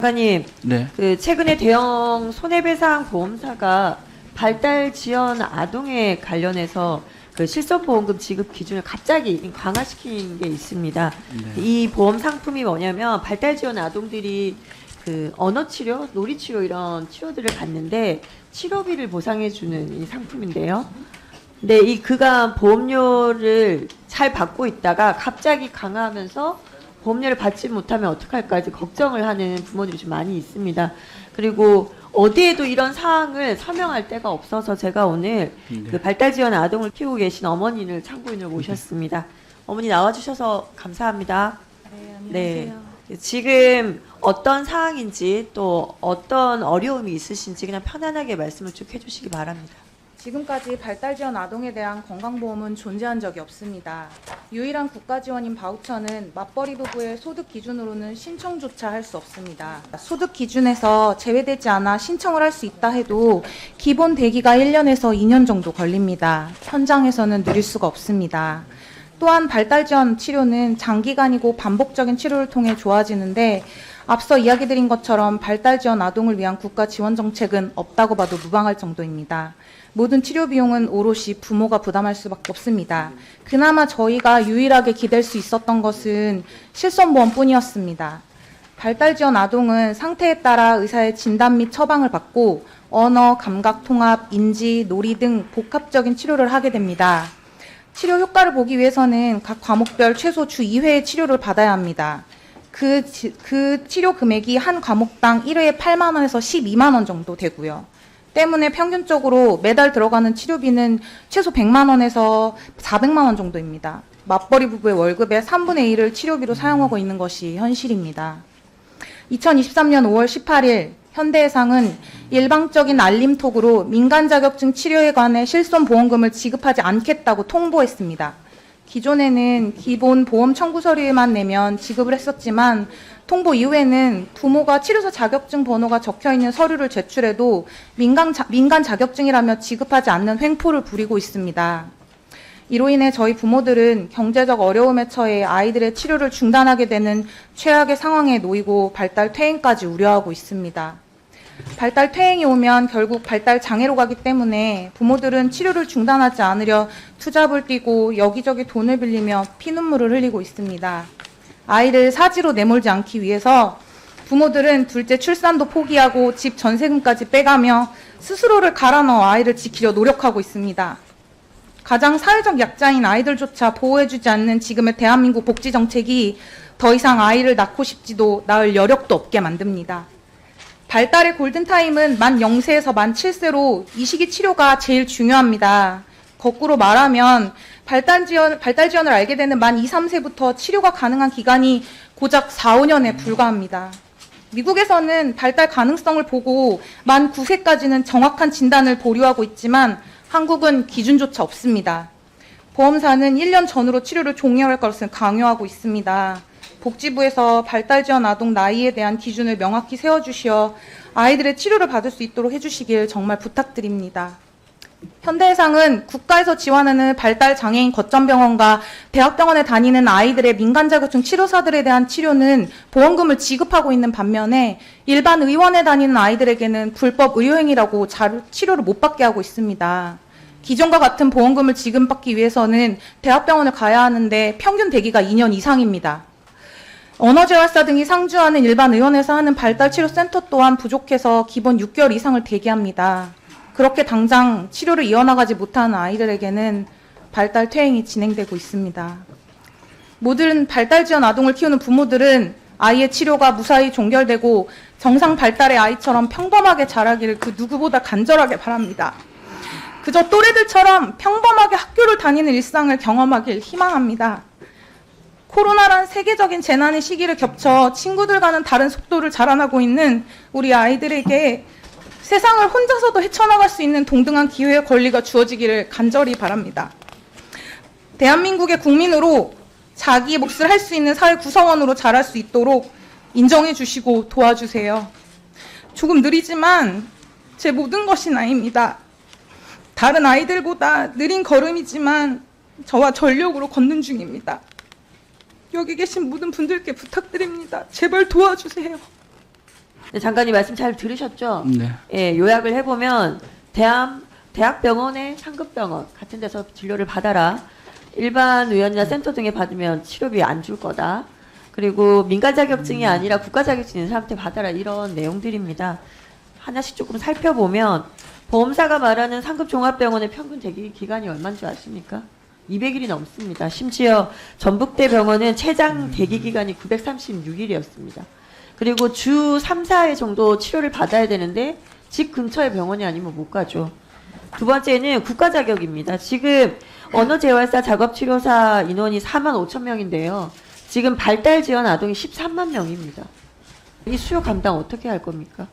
장관님, 네. 최근에 대형 손해배상 보험사가 발달 지원 아동에 관련해서 실손보험금 지급 기준을 갑자기 강화시킨 게 있습니다. 네. 이 보험 상품이 뭐냐면 발달 지원 아동들이 언어 치료, 놀이 치료 이런 치료들을 받는데 치료비를 보상해주는 이 상품인데요. 근데 이 그간 보험료를 잘 받고 있다가 갑자기 강화하면서 보험료를 받지 못하면 어떡할까 걱정을 하는 부모들이 좀 많이 있습니다. 그리고 어디에도 이런 사항을 설명할 데가 없어서 제가 오늘 발달 지원 아동을 키우고 계신 어머니를 참고인으로 모셨습니다. 어머니 나와주셔서 감사합니다. 네, 안녕하세요. 네, 지금 어떤 상황인지 또 어떤 어려움이 있으신지 그냥 편안하게 말씀을 쭉 해주시기 바랍니다. 지금까지 발달 지원 아동에 대한 건강보험은 존재한 적이 없습니다. 유일한 국가 지원인 바우처는 맞벌이 부부의 소득 기준으로는 신청조차 할 수 없습니다. 소득 기준에서 제외되지 않아 신청을 할 수 있다 해도 기본 대기가 1년에서 2년 정도 걸립니다. 현장에서는 누릴 수가 없습니다. 또한 발달 지원 치료는 장기간이고 반복적인 치료를 통해 좋아지는데 앞서 이야기 드린 것처럼 발달 지원 아동을 위한 국가 지원 정책은 없다고 봐도 무방할 정도입니다. 모든 치료 비용은 오롯이 부모가 부담할 수밖에 없습니다. 그나마 저희가 유일하게 기댈 수 있었던 것은 실손보험뿐이었습니다. 발달 지원 아동은 상태에 따라 의사의 진단 및 처방을 받고 언어, 감각 통합, 인지, 놀이 등 복합적인 치료를 하게 됩니다. 치료 효과를 보기 위해서는 각 과목별 최소 주 2회의 치료를 받아야 합니다. 그 치료 금액이 한 과목당 1회에 8만 원에서 12만 원 정도 되고요. 때문에 평균적으로 매달 들어가는 치료비는 최소 100만 원에서 400만 원 정도입니다. 맞벌이 부부의 월급의 3분의 1을 치료비로 사용하고 있는 것이 현실입니다. 2023년 5월 18일 현대해상은 일방적인 알림톡으로 민간 자격증 치료에 관해 실손보험금을 지급하지 않겠다고 통보했습니다. 기존에는 기본 보험 청구 서류에만 내면 지급을 했었지만 통보 이후에는 부모가 치료사 자격증 번호가 적혀있는 서류를 제출해도 민간 자격증이라며 지급하지 않는 횡포를 부리고 있습니다. 이로 인해 저희 부모들은 경제적 어려움에 처해 아이들의 치료를 중단하게 되는 최악의 상황에 놓이고 발달 퇴행까지 우려하고 있습니다. 발달 퇴행이 오면 결국 발달 장애로 가기 때문에 부모들은 치료를 중단하지 않으려 투잡을 뛰고 여기저기 돈을 빌리며 피눈물을 흘리고 있습니다. 아이를 사지로 내몰지 않기 위해서 부모들은 둘째 출산도 포기하고 집 전세금까지 빼가며 스스로를 갈아 넣어 아이를 지키려 노력하고 있습니다. 가장 사회적 약자인 아이들조차 보호해주지 않는 지금의 대한민국 복지정책이 더 이상 아이를 낳고 싶지도 낳을 여력도 없게 만듭니다. 발달의 골든타임은 만 0세에서 만 7세로 이 시기 치료가 제일 중요합니다. 거꾸로 말하면 발달 지원을 알게 되는 만 2, 3세부터 치료가 가능한 기간이 고작 4, 5년에 불과합니다. 미국에서는 발달 가능성을 보고 만 9세까지는 정확한 진단을 보류하고 있지만 한국은 기준조차 없습니다. 보험사는 1년 전으로 치료를 종료할 것을 강요하고 있습니다. 복지부에서 발달 지원 아동 나이에 대한 기준을 명확히 세워주시어 아이들의 치료를 받을 수 있도록 해주시길 정말 부탁드립니다. 현대해상은 국가에서 지원하는 발달 장애인 거점병원과 대학병원에 다니는 아이들의 민간 자격증 치료사들에 대한 치료는 보험금을 지급하고 있는 반면에 일반 의원에 다니는 아이들에게는 불법 의료행위라고 치료를 못 받게 하고 있습니다. 기존과 같은 보험금을 지급받기 위해서는 대학병원을 가야 하는데 평균 대기가 2년 이상입니다. 언어재활사 등이 상주하는 일반 의원에서 하는 발달치료센터 또한 부족해서 기본 6개월 이상을 대기합니다. 그렇게 당장 치료를 이어나가지 못하는 아이들에게는 발달 퇴행이 진행되고 있습니다. 모든 발달 지원 아동을 키우는 부모들은 아이의 치료가 무사히 종결되고 정상 발달의 아이처럼 평범하게 자라기를 그 누구보다 간절하게 바랍니다. 그저 또래들처럼 평범하게 학교를 다니는 일상을 경험하길 희망합니다. 코로나란 세계적인 재난의 시기를 겹쳐 친구들과는 다른 속도를 자라나고 있는 우리 아이들에게 세상을 혼자서도 헤쳐나갈 수 있는 동등한 기회의 권리가 주어지기를 간절히 바랍니다. 대한민국의 국민으로 자기 몫을 할 수 있는 사회 구성원으로 자랄 수 있도록 인정해 주시고 도와주세요. 조금 느리지만 제 모든 것이 나입니다. 다른 아이들보다 느린 걸음이지만 저와 전력으로 걷는 중입니다. 여기 계신 모든 분들께 부탁드립니다. 제발 도와주세요. 네, 장관님 말씀 잘 들으셨죠? 네. 예, 요약을 해보면 대학병원에 상급병원 같은 데서 진료를 받아라. 일반 의원이나 센터 등에 받으면 치료비 안 줄 거다. 그리고 민간 자격증이 아니라 국가 자격증 있는 사람한테 받아라. 이런 내용들입니다. 하나씩 조금 살펴보면 보험사가 말하는 상급 종합병원의 평균 대기 기간이 얼마인 줄 아십니까? 200일이 넘습니다. 심지어 전북대 병원은 최장 대기 기간이 936일이었습니다. 그리고 주 3, 4회 정도 치료를 받아야 되는데 집 근처의 병원이 아니면 못 가죠. 두 번째는 국가 자격입니다. 지금 언어재활사 작업치료사 인원이 4만 5천 명인데요. 지금 발달 지원 아동이 13만 명입니다. 이 수요 감당 어떻게 할 겁니까?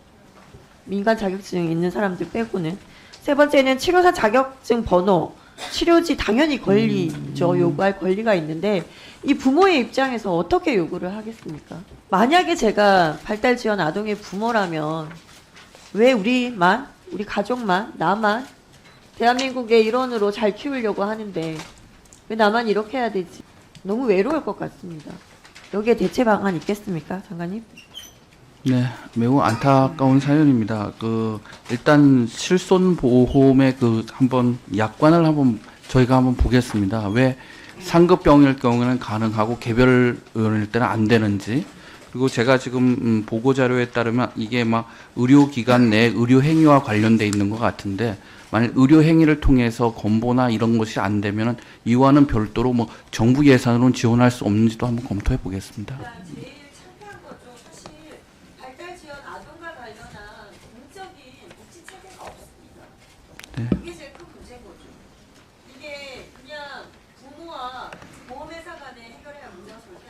민간 자격증 있는 사람들 빼고는. 세 번째는 치료사 자격증 번호, 치료지 당연히 권리죠. 요구할 권리가 있는데 이 부모의 입장에서 어떻게 요구를 하겠습니까? 만약에 제가 발달 지원 아동의 부모라면 왜 우리 가족만, 나만 대한민국의 일원으로 잘 키우려고 하는데 왜 나만 이렇게 해야 되지? 너무 외로울 것 같습니다. 여기에 대체 방안 있겠습니까, 장관님? 네, 매우 안타까운 사연입니다. 일단 실손보험의 한번 약관을 저희가 한번 보겠습니다. 왜 상급병일 경우에는 가능하고 개별의원일 때는 안 되는지. 그리고 제가 지금 보고 자료에 따르면 이게 막 의료기관 내 의료행위와 관련돼 있는 것 같은데, 만약 의료행위를 통해서 건보나 이런 것이 안 되면은 이와는 별도로 뭐 정부 예산으로는 지원할 수 없는지도 한번 검토해 보겠습니다. 제일 창피한 거죠. 사실 발달 지원 아동과 관련한 공적인 복지 체계가 없습니다. 네. 그게 제일 큰 문제인 거죠. 이게 그냥 부모와 보험회사 간에 해결해야 문제가 절대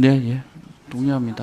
아니에요. 네, 예, 동의합니다.